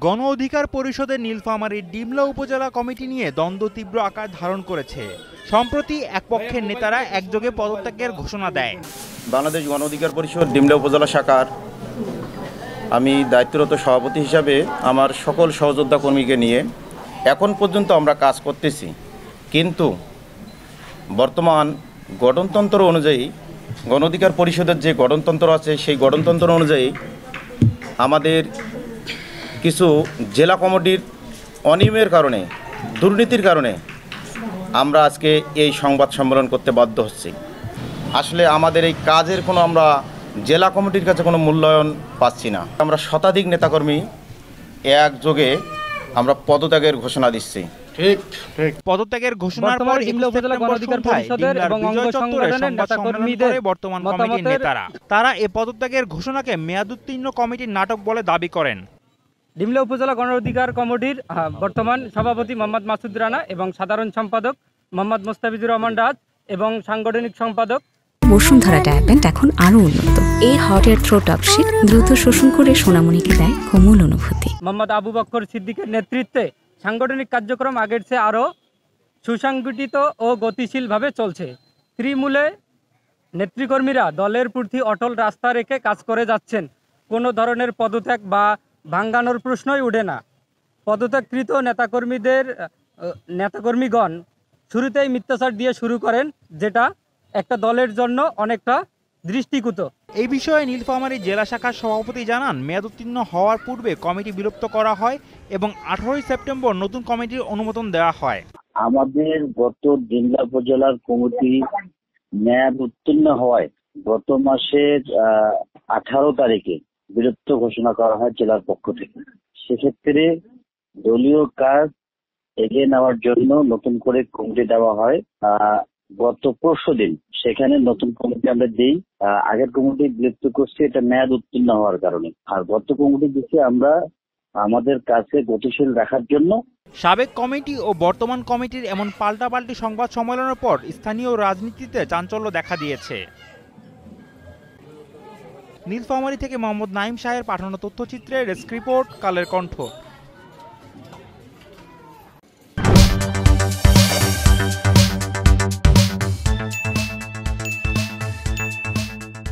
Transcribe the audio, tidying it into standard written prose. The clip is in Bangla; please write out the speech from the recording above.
গণ অধিকার পরিষদের নীলফামারীর ডিমলা উপজেলা কমিটি নিয়ে দ্বন্দ্ব তীব্র আকার ধারণ করেছে। সম্প্রতি এক পক্ষের নেতারা একযোগে পদত্যাগের ঘোষণা দেয়। বাংলাদেশ গণ অধিকার পরিষদ ডিমলা উপজেলা শাখার আমি দায়িত্বরত সভাপতি হিসাবে আমার সকল সহযোদ্ধা কর্মীকে নিয়ে এখন পর্যন্ত আমরা কাজ করতেছি, কিন্তু বর্তমান গঠনতন্ত্র অনুযায়ী গণ অধিকার পরিষদের যে গঠনতন্ত্র আছে সেই গঠনতন্ত্র অনুযায়ী আমাদের কিছু জেলা কমিটির অনিয়মের কারণে, দুর্নীতির কারণে আমরা আজকে এই সংবাদ সম্মেলন করতে বাধ্য হচ্ছি। আসলে আমাদের এই কাজের কোনো আমরা জেলা কমিটির কাছে কোনো মূল্যায়ন পাচ্ছি না। আমরা শতাধিক নেতাকর্মী একযোগে আমরা পদত্যাগের ঘোষণা দিচ্ছি। পদত্যাগের ঘোষণার পর ডিমলা উপজেলা গণ অধিকার পরিষদের এবং অঙ্গ সংগঠনের নেতাকর্মীদের বর্তমান কমিটির নেতারা তারা এই পদত্যাগের ঘোষণাকে মেয়াদোত্তীর্ণ কমিটির নাটক বলে দাবি করেন। ডিমলা উপজেলা গণ অধিকার কমিটির বর্তমান সভাপতি মোহাম্মদ মাসুদ রানা এবং সাধারণ সম্পাদক মোহাম্মদ মোস্তাফিজুর রহমান রাজ এবং সাংগঠনিক সম্পাদক বসুন্ধরা ডায়াপেন্ট এখন আরো উন্নত। এই hot air through top sheet দ্রুত শোষণ করে সোনামণিকে দেয় কোমল অনুভূতি। মোহাম্মদ আবু বকর সিদ্দিকের নেতৃত্বে সাংগঠনিক কার্যক্রম আগের চেয়ে আরও সুসংগঠিত ও গতিশীলভাবে চলছে। তৃণমূলে নেতৃকর্মীরা দলের প্রতি অটল রাস্তা রেখে কাজ করে যাচ্ছেন। কোনো ধরনের পদত্যাগ বা ভাঙ্গানোর প্রশ্নই ওঠে না। পদত্যাগকৃত নেতাকর্মীগণ শুরুতেই মিথ্যাচার দিয়ে শুরু করেন, যেটা একটা দলের জন্য অনেকটা দৃষ্টিকূট। এই বিষয়ে নীলফামারী জেলা শাখার সভাপতি জানান, মেয়াদোত্তীর্ণ হওয়ার পূর্বে কমিটি বিলুপ্ত করা হয় এবং 18 সেপ্টেম্বর নতুন কমিটির অনুমোদন দেওয়া হয়। আমাদের গত ডিমলা উপজেলার কমিটি মেয়াদ উত্তীর্ণ হওয়ায় গত মাসের 18 তারিখে বিলুপ্ত ঘোষণা করা হয় জেলার পক্ষ থেকে। সেক্ষেত্রে দলীয় কাজ এগিয়ে নেওয়ার জন্য নতুন করে কমিটি দেওয়া হয় গত পরশুদিন। সেখানে নতুন কমিটি আমরা দিই। আগের কমিটি বিলুপ্ত করছি এটা মেয়াদ উত্তীর্ণ হওয়ার কারণে, আর গত কমিটি দিচ্ছি আমরা আমাদের কাছে গতিশীল রাখার জন্য। সাবেক কমিটি ও বর্তমান কমিটির এমন পাল্টাপাল্টি সংবাদ সম্মেলনের পর স্থানীয় রাজনীতিতে চাঞ্চল্য দেখা দিয়েছে। নীলফামারী থেকে মোহাম্মদ নাঈম শাহের পাঠানো তথ্যচিত্রে ডেস্ক রিপোর্ট, কালের কণ্ঠ।